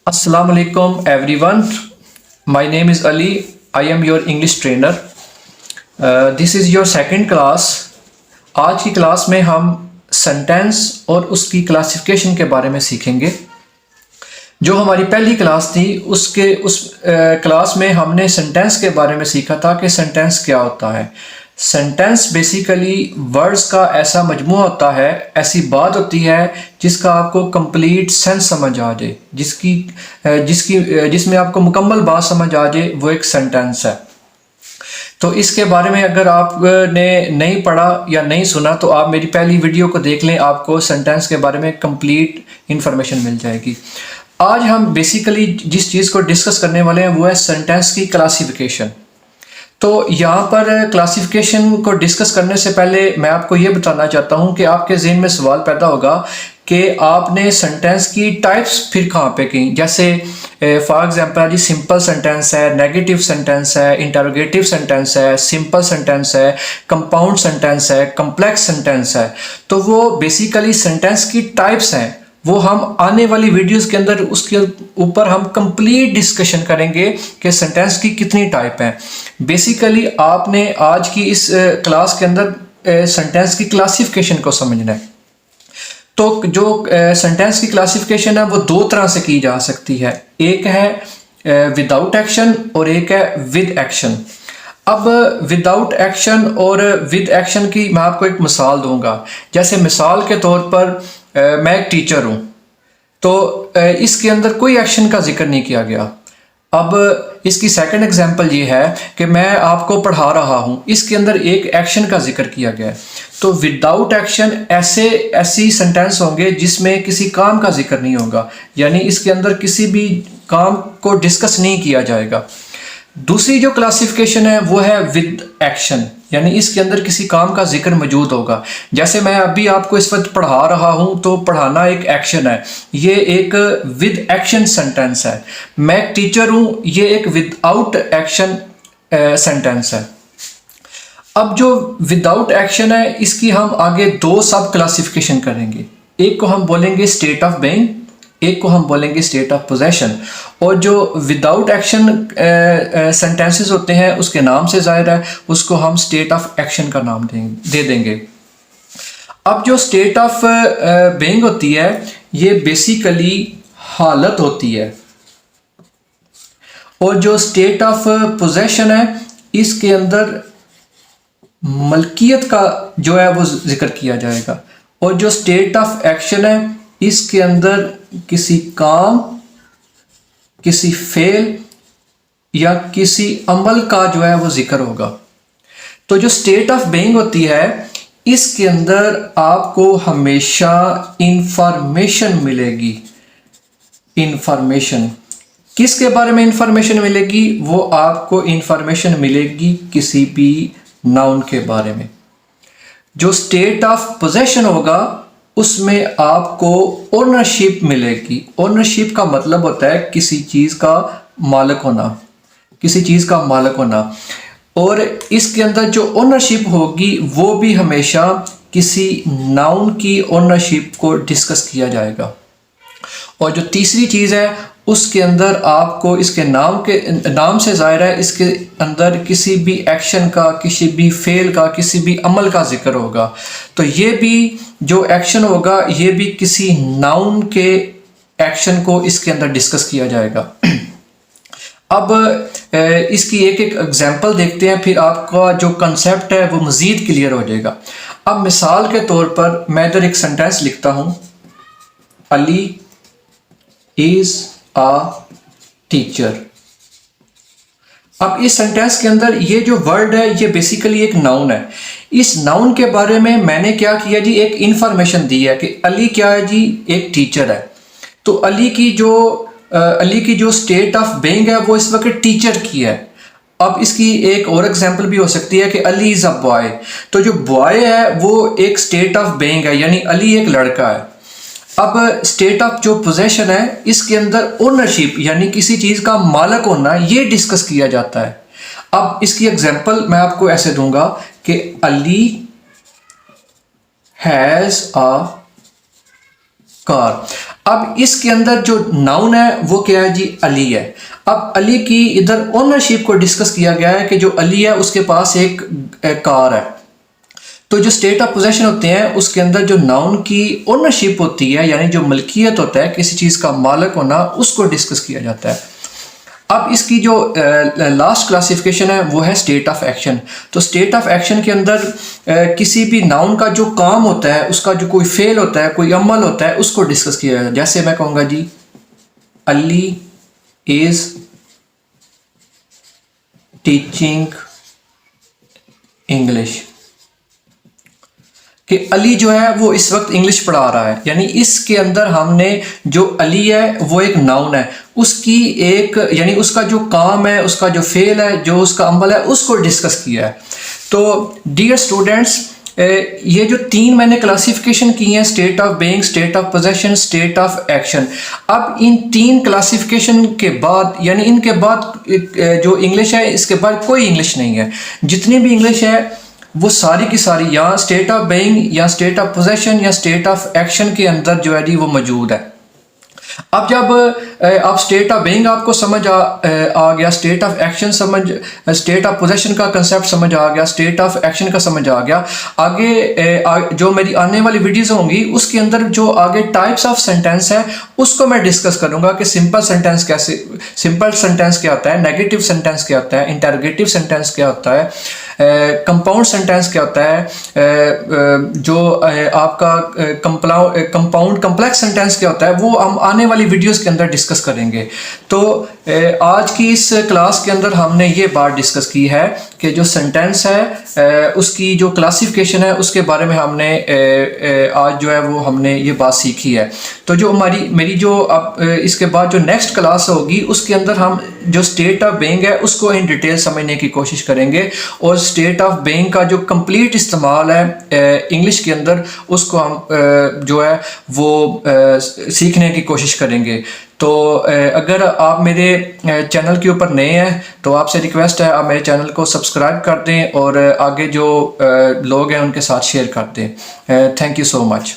Assalamu alaikum everyone. My name is Ali. I am your English trainer. This is your second class. आज की class में हम sentence और उसकी classification के बारे में सीखेंगे। जो हमारी पहली क्लास थी उस क्लास में हमने सेंटेंस के बारे में सीखा था कि सेंटेंस क्या होता है। सेंटेंस बेसिकली वर्ड्स का ऐसा मजमूआ होता है, ऐसी बात होती है जिसका आपको कंप्लीट सेंस समझ आ जाए, जिसमें आपको मुकम्मल बात समझ आ जाए, वो एक सेंटेंस है। तो इसके बारे में अगर आपने नहीं पढ़ा या नहीं सुना तो आप मेरी पहली वीडियो को देख लें, आपको सेंटेंस के बारे में कंप्लीट इंफॉर्मेशन मिल जाएगी। आज हम बेसिकली जिस चीज़ को डिस्कस करने वाले हैं वो है सेंटेंस की क्लासिफिकेशन। तो यहाँ पर क्लासिफिकेशन को डिस्कस करने से पहले मैं आपको ये बताना चाहता हूँ कि आपके ज़हन में सवाल पैदा होगा कि आपने सेंटेंस की टाइप्स फिर कहाँ पे की। जैसे फॉर एग्जांपल जी सिंपल सेंटेंस है, नेगेटिव सेंटेंस है, इंटरोगेटिव सेंटेंस है, सिंपल सेंटेंस है, कंपाउंड सेंटेंस है, कम्प्लेक्स सेंटेंस है। तो वो बेसिकली सेंटेंस की टाइप्स हैं, वो हम आने वाली वीडियोस के अंदर उसके ऊपर हम कंप्लीट डिस्कशन करेंगे कि सेंटेंस की कितनी टाइप हैं। बेसिकली आपने आज की इस क्लास के अंदर सेंटेंस की क्लासिफिकेशन को समझना है। तो जो सेंटेंस की क्लासिफिकेशन है वो दो तरह से की जा सकती है, एक है विदाउट एक्शन और एक है विद एक्शन। अब विदाउट एक्शन और विद एक्शन की मैं आपको एक मिसाल दूंगा। जैसे मिसाल के तौर पर मैं एक टीचर हूँ, तो इसके अंदर कोई एक्शन का जिक्र नहीं किया गया। अब इसकी सेकंड एग्जांपल ये है कि मैं आपको पढ़ा रहा हूँ, इसके अंदर एक एक्शन का जिक्र किया गया है। तो विदाउट एक्शन ऐसी सेंटेंस होंगे जिसमें किसी काम का जिक्र नहीं होगा, यानी इसके अंदर किसी भी काम को डिस्कस नहीं किया जाएगा। दूसरी जो क्लासिफिकेशन है वो है विद एक्शन, यानी इसके अंदर किसी काम का जिक्र मौजूद होगा। जैसे मैं अभी आपको इस वक्त पढ़ा रहा हूँ, तो पढ़ाना एक एक्शन है, ये एक विद एक्शन सेंटेंस है। मैं एक टीचर हूँ, ये एक विदाउट एक्शन सेंटेंस है। अब जो विदाउट एक्शन है इसकी हम आगे दो सब क्लासिफिकेशन करेंगे। एक को हम बोलेंगे स्टेट ऑफ बीइंग, एक को हम बोलेंगे स्टेट ऑफ पोजेशन। और जो विदाउट एक्शन सेंटेंसेस होते हैं उसके नाम से जाहिर है उसको हम स्टेट ऑफ एक्शन का नाम दे देंगे। अब जो स्टेट ऑफ बीइंग होती है ये बेसिकली हालत होती है, और जो स्टेट ऑफ पोजेशन है इसके अंदर मलकियत का जो है वो जिक्र किया जाएगा। और जो स्टेट ऑफ एक्शन है इसके अंदर किसी काम, किसी फेल या किसी अमल का जो है वो जिक्र होगा। तो जो स्टेट ऑफ बीइंग होती है इसके अंदर आपको हमेशा इंफॉर्मेशन मिलेगी। इंफॉर्मेशन किसके बारे में इंफॉर्मेशन मिलेगी? वो आपको इंफॉर्मेशन मिलेगी किसी भी नाउन के बारे में। जो स्टेट ऑफ पोजेशन होगा उसमें आपको ओनरशिप मिलेगी। ओनरशिप का मतलब होता है किसी चीज़ का मालिक होना, किसी चीज़ का मालिक होना। और इसके अंदर जो ओनरशिप होगी वो भी हमेशा किसी नाउन की ओनरशिप को डिस्कस किया जाएगा। और जो तीसरी चीज़ है उसके अंदर आपको इसके नाम से जाहिर है इसके अंदर किसी भी एक्शन का, किसी भी फेल का, किसी भी अमल का जिक्र होगा। तो ये भी जो एक्शन होगा ये भी किसी नाउन के एक्शन को इसके अंदर डिस्कस किया जाएगा। अब इसकी एक एक एग्जांपल देखते हैं, फिर आपका जो कंसेप्ट है वो मज़ीद क्लियर हो जाएगा। अब मिसाल के तौर पर मैं इधर एक सेंटेंस लिखता हूँ, अली इज़ आ टीचर। अब इस सेंटेंस के अंदर ये जो वर्ड है ये बेसिकली एक नाउन है। इस नाउन के बारे में मैंने क्या किया जी, एक इंफॉर्मेशन दी है कि अली क्या है जी, एक टीचर है। तो अली की जो स्टेट ऑफ बीइंग है वो इस वक्त टीचर की है। अब इसकी एक और एग्जांपल भी हो सकती है कि अली इज़ अ बॉय। तो जो बॉय है वो एक स्टेट ऑफ बीइंग है, यानी अली एक लड़का है। अब स्टेट ऑफ जो पोजेशन है इसके अंदर ओनरशिप यानी किसी चीज़ का मालिक होना ये डिस्कस किया जाता है। अब इसकी एग्जांपल मैं आपको ऐसे दूंगा कि अली हैज़ अ कार। अब इसके अंदर जो नाउन है वो क्या है जी, अली है। अब अली की इधर ओनरशिप को डिस्कस किया गया है कि जो अली है उसके पास एक कार है। तो जो स्टेट ऑफ पोजेशन होते हैं उसके अंदर जो नाउन की ओनरशिप होती है, यानी जो मलकियत होता है, किसी चीज़ का मालिक होना, उसको डिस्कस किया जाता है। अब इसकी जो लास्ट क्लासिफिकेशन है वो है स्टेट ऑफ एक्शन। तो स्टेट ऑफ एक्शन के अंदर किसी भी नाउन का जो काम होता है, उसका जो कोई फेल होता है, कोई अमल होता है, उसको डिस्कस किया जाता है। जैसे मैं कहूँगा जी, अली इज टीचिंग इंग्लिश, कि अली जो है वो इस वक्त इंग्लिश पढ़ा रहा है। यानी इसके अंदर हमने जो अली है वो एक नाउन है, उसकी एक यानी उसका जो काम है, उसका जो फेल है, जो उसका अमल है, उसको डिस्कस किया है। तो डियर स्टूडेंट्स, ये जो तीन मैंने क्लासिफिकेशन की हैं, state of being, state of possession, state of action. अब इन तीन क्लासिफिकेशन के बाद, यानी इनके बाद जो इंग्लिश है, इसके बाद कोई इंग्लिश नहीं है। जितनी भी इंग्लिश है वो सारी की सारी या स्टेट ऑफ बीइंग या स्टेट ऑफ पोजेशन या स्टेट ऑफ एक्शन के अंदर जो है जी वो मौजूद है। अब जब आप स्टेट ऑफ बीइंग आपको समझ आ गया, स्टेट ऑफ एक्शन समझ, स्टेट ऑफ पोजेशन का कंसेप्ट समझ आ गया, स्टेट ऑफ एक्शन का समझ आ गया, आगे जो मेरी आने वाली वीडियोस होंगी उसके अंदर जो आगे टाइप्स ऑफ सेंटेंस है उसको मैं डिस्कस करूंगा कि सिंपल सेंटेंस कैसे, सिंपल सेंटेंस क्या होता है, नेगेटिव सेंटेंस क्या होता है, इंटरोगेटिव सेंटेंस क्या होता है, कंपाउंड सेंटेंस क्या होता है, जो आपका कंपाउंड कम्प्लेक्स सेंटेंस क्या होता है, वो हम आने वाली वीडियोस के अंदर डिस्कस करेंगे। तो आज की इस क्लास के अंदर हमने ये बात डिस्कस की है कि जो सेंटेंस है उसकी जो क्लासिफिकेशन है उसके बारे में हमने आज जो है वो हमने ये बात सीखी है। तो जो मेरी जो अब इसके बाद जो नेक्स्ट क्लास होगी उसके अंदर हम जो स्टेट ऑफ बीइंग है उसको इन डिटेल समझने की कोशिश करेंगे, और स्टेट ऑफ बीइंग का जो कंप्लीट इस्तेमाल है इंग्लिश के अंदर उसको हम जो है वो सीखने की कोशिश करेंगे। तो अगर आप मेरे चैनल के ऊपर नए हैं तो आपसे रिक्वेस्ट है आप मेरे चैनल को सब्सक्राइब कर दें और आगे जो लोग हैं उनके साथ शेयर कर दें। Thank you so much.